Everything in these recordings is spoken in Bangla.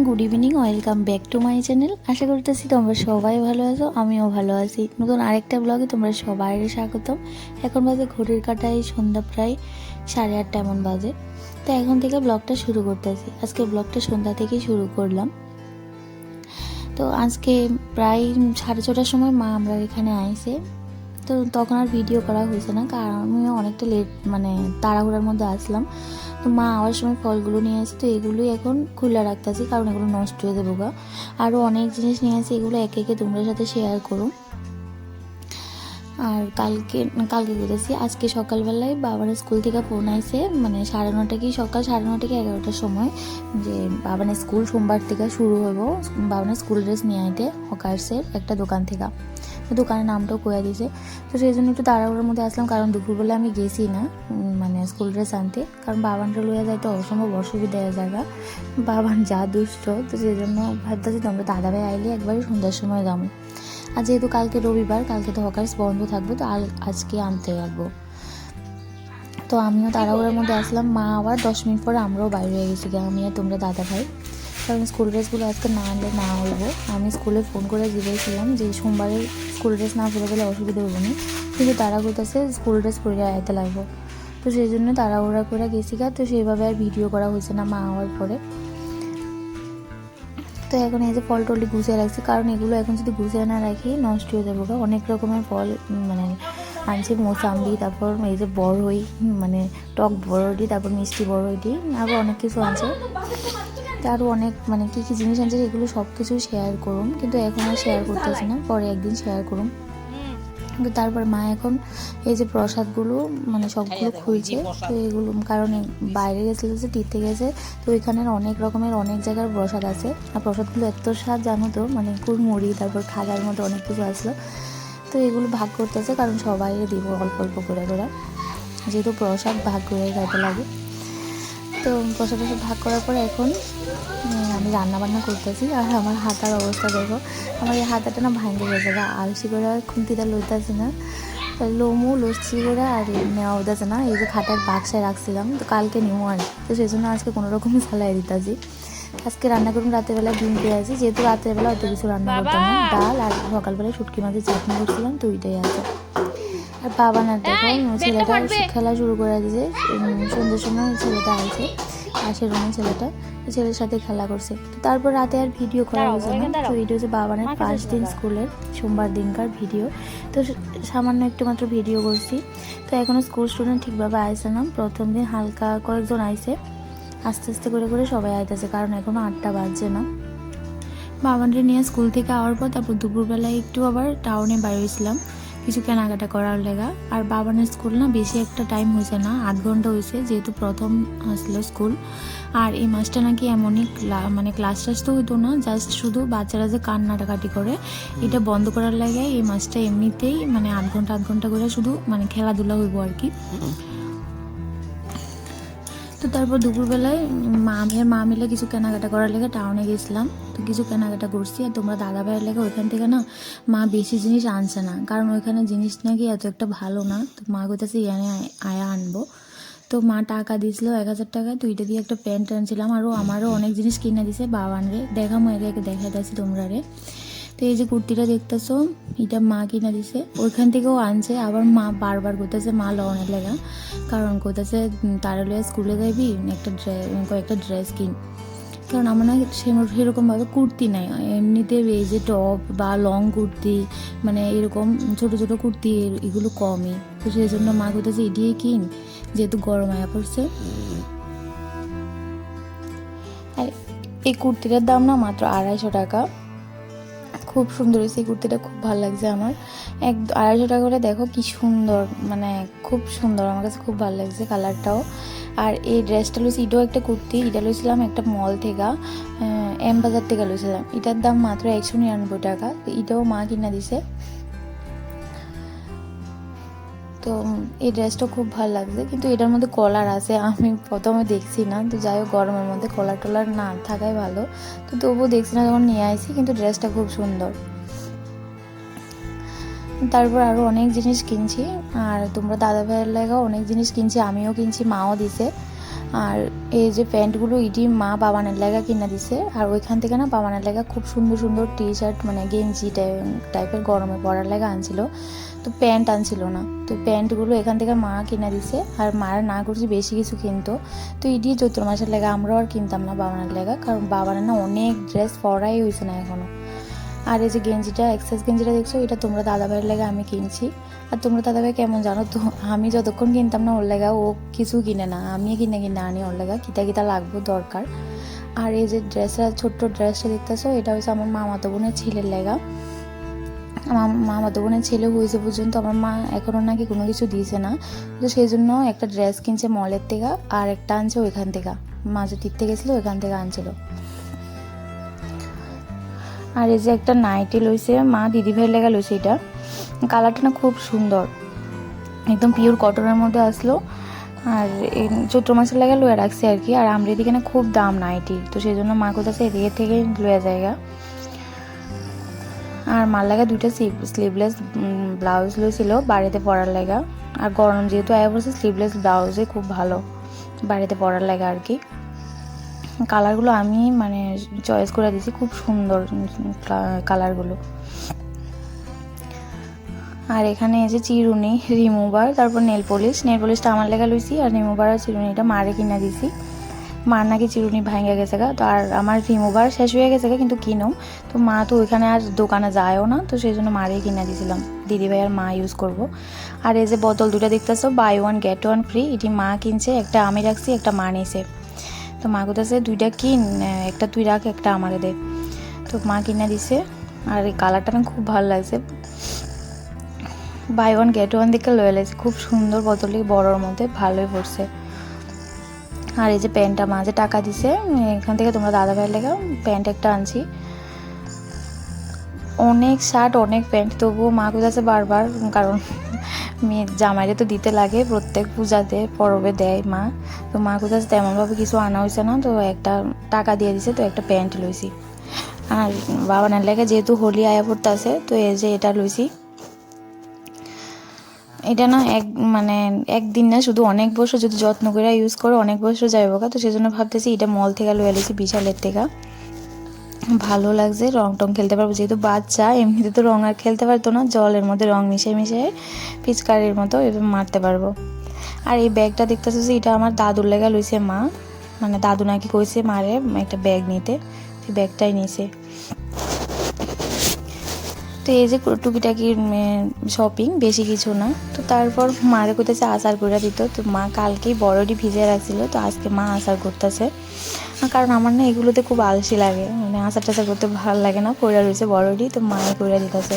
Good evening, welcome back to my channel. আশা করতেছি তোমরা সবাই ভালো আছো, আমিও ভালো আছি। নতুন আরেকটা ব্লগে তোমরা সবাই স্বাগতম। এখন বাজে ঘড়ির কাঁটায় সন্ধ্যা প্রায় 8:30 এমন বাজে। তো এখন থেকে ব্লগটা শুরু করতেছি। আজকে ব্লগটা সন্ধ্যা থেকেই শুরু করলাম। তো আজকে প্রায় 6:30টার সময় মা আমরা এখানে আইছে। তো তখন আর ভিডিও করা হয়েছে না, কারণ আমিও অনেকটা লেট তাড়াহুড়ার মধ্যে আসলাম। তো মা আওয়ার সময় ফলগুলো নিয়ে আসে, তো এগুলোই এখন খুলে রাখতেছি, কারণ এগুলো নষ্ট হয়ে যাবো গা। আরও অনেক জিনিস নিয়ে আসে, এগুলো একে একে তোমরা সাথে শেয়ার করো। আর কালকে বলেছি, আজকে সকালবেলায় বাবার স্কুল থেকে ফোন আইছে, 9:30 কি সকাল 9:30 থেকে 11টার সময়, যে বাবার স্কুল সোমবার থেকে শুরু হইব। বাবার স্কুল ড্রেস নিয়ে আইতে হকার্সের একটা দোকান থেকে, দোকানের নামটাও কয়ে দিয়েছে। তো সেই জন্য একটু তাড়াহুড়োর মধ্যে আসলাম, কারণ দুপুরবেলা আমি গেছি না স্কুল ড্রেস আনতে, কারণ বাবানটা লইয়া যাইতে অসম্ভব অসুবিধা হয়ে জায়গা। বাবান যা দুষ্ট, তো সেই জন্য ভাবতেছি তোমরা দাদাভাই আইলে একবারই সন্ধ্যার সময় যাবো। আর যেহেতু কালকে রবিবার, কালকে তো হকার্স বন্ধ থাকবে, তো আজকে আনতে লাগবো। তো আমিও তাড়াহুড়োর মধ্যে আসলাম। মা আবার 10 মিনিট পরে আমরাও বাইরে হয়ে গেছি, আমি আর তোমরা দাদাভাই, কারণ স্কুল ড্রেসগুলো আজকে না আনলে না হইব। আমি স্কুলে ফোন করে জিজ্ঞেসছিলাম যে সোমবারে স্কুল ড্রেস না পরে গেলে অসুবিধা হইব না, কিন্তু তারা করতেছে স্কুল ড্রেস পরে আইতে লাগবো। তো সেই জন্য তাড়াহুড়া করে গেছি গা। তো সেইভাবে আর ভিডিও করা হয়েছে না মা হওয়ার পরে। তো এখন এই যে ফল টলি গুছিয়ে রাখছি, কারণ এগুলো এখন যদি গুছিয়ে না রাখি নষ্ট হয়ে যাবো গা। অনেক রকমের ফল আনছি, মোসাম্বি, তারপর এই যে বড়ই, টক বড়ডি, তারপর মিষ্টি বড়ডি, আরও অনেক কিছু আছে। আরও অনেক কী কী জিনিস আনছে, এগুলো সব কিছু শেয়ার করুন, কিন্তু এখন আর শেয়ার করতেছি না, পরে একদিন শেয়ার করুন। কিন্তু তারপর মা এখন এই যে প্রসাদগুলো সবগুলো খুলছে। তো এগুলো কারণ বাইরে গেছিলো, তীর্থে গেছে, তো ওইখানের অনেক রকমের অনেক জায়গার প্রসাদ আছে। আর প্রসাদগুলো এত স্বাদ জানো তো, কুড়মুড়ি, তারপর খাজার মতো অনেক কিছু আসলো। তো এগুলো ভাগ করতেছে, কারণ সবাই দিব অল্প অল্প করে করে, যেহেতু প্রসাদ ভাগ করে খাইতে লাগে। তো প্রসাদ ভাগ করার পরে এখন আমি রান্নাবান্না করতেছি। আর আমার হাতার অবস্থা দেখো, আমার এই হাতাটা না ভাঙে গেছে, আলসি করে খুন্তিটা লইতেছি না, লোমও লসছি করে আর নেওয়া হইতেছে না। এই যে খাটার বাক্সায় রাখছিলাম, তো কালকে নিমো আর, তো সেই জন্য আজকে কোনো রকমই চালাই দিতেছি। আজকে রান্না করুন রাতেরবেলা ডিম পেঁয়াজি, যেহেতু রাতেরবেলা অত কিছু রান্না করতাম না, ডাল আর সকালবেলায় শুটকি মাছের চাটনি করছিলাম, তো ওইটাই আছে। আর বাবা না দেখো, ছেলেটা খেলা শুরু করে দিয়েছে। সন্ধ্যের সময় ছেলেটা আছে, পাশের রুমে ছেলেটা, ছেলের সাথে খেলা করছে। তো তারপর রাতে আর ভিডিও করা হয়েছে না। তো এটা হচ্ছে বাবানের ফার্স্ট দিন স্কুলের, সোমবার দিনকার ভিডিও। তো সামান্য একটু মাত্র ভিডিও করছি। তো এখনও স্কুল স্টুডেন্ট ঠিকভাবে আইসে না, প্রথম দিন হালকা কয়েকজন আইসে, আস্তে আস্তে করে করে সবাই আইতেছে, কারণ এখনও 8টা বাজছে না। বাবানকে নিয়ে স্কুল থেকে আওয়ার পর তারপর দুপুরবেলায় একটু আবার টাউনে বাইরে হয়েছিলাম কিছু কেনাকাটা করার লেগা। আর বাবানের স্কুল না বেশি একটা টাইম হয়েছে না, 8 ঘন্টা হয়েছে, যেহেতু প্রথম আসলো স্কুল। আর এই মাসটা নাকি এমনই ক্লাস টাস তো হইতো না, জাস্ট শুধু বাচ্চারা যে কান্নাটাকাটি করে এটা বন্ধ করার লাগে। এই মাসটা এমনিতেই 8 ঘন্টা করে শুধু খেলাধুলা হইব আর কি। তো তারপর দুপুরবেলায় আমি আর মা মিলে কিছু কেনাকাটা করার লেগে টাউনে গেছিলাম। তো কিছু কেনাকাটা করছি। আর তোমরা দাদা ভাইয়ের লেগে ওইখান থেকে না মা বেশি জিনিস আনছে না, কারণ ওইখানে জিনিস নাকি এত একটা ভালো না। তো মা কোথাছে ইয়ানে আয়া আনবো। তো মা টাকা দিয়েছিল 1000 টাকা, তো ওইটা দিয়ে একটা প্যান্ট আনছিলাম। আমারও অনেক জিনিস কিনে দিছে বাবানরে, দেখামো একে একে দেখাই দিয়েছি তোমরা রে। তো এই যে কুর্তিটা দেখতেছো, এটা মা কিনা দিছে, ওইখান থেকেও আনছে। আবার মা বারবার করতেছে মা লনের লেগা, কারণ করতেছে তারা লইয়া স্কুলে যাইবি, কয়েকটা ড্রেস কিন। কারণ আমার না সেরকমভাবে কুর্তি নাই এমনিতে, এই যে টপ বা লং কুর্তি এরকম ছোট ছোট কুর্তি এগুলো কমই। তো সেই জন্য মা করতেছে এটিই কিন, যেহেতু গরম আয়া পড়ছে। আর এই কুর্তিটার দাম না মাত্র 250 টাকা। খুব সুন্দর হয়েছে এই কুর্তিটা, খুব ভালো লাগছে আমার। 250 টাকা করে দেখো কি সুন্দর, খুব সুন্দর, আমার কাছে খুব ভালো লাগছে কালারটাও। আর এই ড্রেসটা লইছি, এটাও একটা কুর্তি, এটা লইছিলাম একটা মল থেকে, এম বাজার থেকে লইছিলাম। এটার দাম মাত্র 199 টাকা। এটাও মা কিনা দিছে। তো এই ড্রেসটা খুব ভালো লাগছে, কিন্তু এটার মধ্যে কলার আছে, আমি প্রথমে দেখছি না। তো যাই হোক, গরমের মধ্যে কলার টলার না থাকাই ভালো। তো তবুও দেখছি না, যখন নিয়ে আসি, কিন্তু ড্রেসটা খুব সুন্দর। তারপর আরও অনেক জিনিস কিনছি। আর তোমরা দাদা ভাইয়ের লাগাও অনেক জিনিস কিনছি, আমিও কিনছি, মাও দিছে। আর এই যে প্যান্টগুলো ইটি মা বাবানের লাগা কিনা দিছে। আর ওইখান থেকে না বাবানের লাগা খুব সুন্দর সুন্দর টি শার্ট মানে গেঞ্জি টাইপের গরমে পরার লাগা আনছিল, তো প্যান্ট আনছিল না। তো প্যান্টগুলো এখান থেকে মা কিনা দিছে। আর মারা না করছি বেশি কিছু কিনতো, তো ইডি চৈত্র মাসের লাগা আমরাও আর কিনতাম না বাবানের লাগা, কারণ বাবানের না অনেক ড্রেস পরাই হয়েছে না এখনও। আর এই যে গেঞ্জিটা এক্সাইজ গেঞ্জিটা দেখছো, এটা তোমরা দাদাভাইয়ের লাগা আমি কিনছি। আর তোমরা দাদাভাই কেমন জানো তো, আমি যতক্ষণ কিনতাম না ওর লাগা ও কিছু কিনে না, আমি কিনে আনি ওর লাগা কিতা কিতা লাগবো দরকার। আর এই যে ড্রেসটা ছোট্ট ড্রেসটা দেখতেছো, এটা হচ্ছে আমার মামাতো বোনের ছেলের লাগা। আমার মামাতো বোনের ছেলে হয়েছে পর্যন্ত আমার মা এখনও নাকি কোনো কিছু দিয়েছে না, তো সেই জন্য একটা ড্রেস কিনছে মলের থেকে, আর একটা আনছে ওইখান থেকে, মা যে তীর্থে গেছিলো ওইখান থেকে আনছিল। আর এই যে একটা নাইটি লইছে মা দিদিভাইয়ের লেগা লইছে, এটা কালারটা না খুব সুন্দর, একদম পিওর কটনের মধ্যে আসলো। আর এই চৈত্র মাসের লাগা লয়ে রাখছি আর কি। আর আমরা এদিকে না খুব দাম নাইটি, তো সেই জন্য মা কোথাছে এদিকে থেকে লয়ে জায়গা। আর মার লাগা দুইটা স্লিভলেস ব্লাউজ লইছিল বাড়িতে পরার লাগা। আর গরম যেহেতু আয়া পড়ছে, স্লিভলেস ব্লাউজে খুব ভালো বাড়িতে পরার লাগা আর কি। কালারগুলো আমি মানে চয়েস করে দিয়েছি, খুব সুন্দর কালারগুলো। আর এখানে এসে চিরুনি, রিমুভার, তারপর নেল পলিশটা আমার লেগা লইছি। আর রিমুভার আর চিরুনিটা মারে কিনা দিছি, মার নাকি চিরুনি ভাঙা গেছে গা। তো আর আমার রিমুভার শেষ হয়ে গেছে গা, কিন্তু কিনো তো মা তো ওইখানে আর দোকানে যায়ও না, তো সেই জন্য মারেই কিনা দিয়েছিলাম, দিদিভাই আর মা ইউজ করব। আর এই যে বোতল দুটো দেখতেছো, buy one get one free, এটি মা কিনছে, একটা আমি রাখছি একটা মা নিয়েছে। তো মা কোথাছে দুইটা কিন, একটা তুই রাখ একটা আমারে দে, তো মা কিনা দিছে। আর এই কালারটা না খুব ভালো লাগছে, বাই ওয়ান গেট ওয়ান দেখে লয়ে লাগছে, খুব সুন্দর বোতলটি বড়োর মধ্যে ভালোই পড়ছে। আর এই যে প্যান্টটা মা যে টাকা দিছে এখান থেকে তোমরা দাদাভাইয়ের লেগা প্যান্ট একটা আনছি। অনেক শার্ট অনেক প্যান্ট, তবুও মা কোথাছে বারবার, কারণ মেয়ে জামাইরে তো দিতে লাগে, প্রত্যেক পূজাতে পরবে দেয় মা, তো মা কোথাছে তেমনভাবে কিছু আনা হয়েছে না, তো একটা টাকা দিয়ে দিছে, তো একটা প্যান্ট লইছি। আর বাবানের লেগে যেহেতু হোলি আয়া পড়তে আছে, তো এই যে এটা লইছি। এটা না একদিন না, শুধু অনেক বছর যদি যত্ন করে ইউজ করো অনেক বছর যাইব, তো সেই জন্য ভাবতেছি এটা মল থেকে লয়ে এলেছি, বিশালের থেকে। ভালো লাগছে, রং টং খেলতে পারবো, যেহেতু বাচ্চা এমনিতে তো রং আর খেলতে পারতো না, জলের মধ্যে রং মিশিয়ে পিচকারির মতো এভাবে মারতে পারবো। আর এই ব্যাগটা দেখতেছো যে এটা আমার দাদুর লেগা লইছে মা, মানে দাদু নাকি কইছে মারে একটা ব্যাগ নিতে, সেই ব্যাগটাই নিয়েছে। তো এই যে টুকিটাকি শপিং, বেশি কিছু না। তো তারপর মারে কোথাছে আচার করে দিত, তো মা কালকেই বড়ডি ভিজে রাখছিল, তো আজকে মা আচার করতেছে। কারণ আমার না এগুলোতে খুব আলসি লাগে, মানে আচার টাচার করতে ভালো লাগে না, কইরা রয়েছে বড়ডি, তো মায়ে কইরা দিতেছে।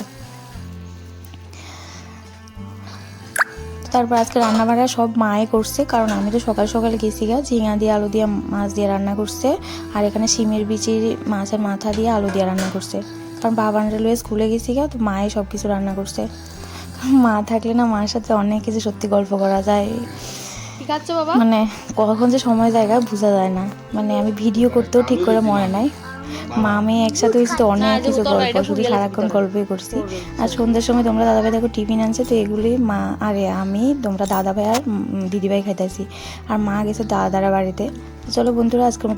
তারপর আজকে রান্না বান্না সব মায়ে করছে, কারণ আমি তো সকাল সকাল গেছি গা, ঝিঙা দিয়ে আলু দিয়ে মাছ দিয়ে রান্না করছে। আর এখানে শিমের বিচির মাছের মাথা দিয়ে আলু দিয়ে রান্না করছে, কারণ বাবানরা লয়ে স্কুলে গেছি গা, তো মায়ে সব কিছু রান্না করছে। মা থাকলে না মার সাথে অনেক কিছু সত্যি গল্প করা যায়, মানে কখন যে সময় জায়গা বোঝা যায় না। মানে আমি ভিডিও করতেও ঠিক করে মনে নাই, মা মেয়ে একসাথে হয়েছে, তো অনেক কিছু গল্প, শুধু সারাক্ষণ গল্পই করছি। আর সন্ধ্যের সময় তোমরা দাদাভাই দেখো টিফিন আনছে, তো এগুলি মা আরে আমি তোমরা দাদাভাই আর দিদিভাই খাইতেছি, আর মা গেছে দাদারা বাড়িতে। চলো বন্ধুরা আজকের মতো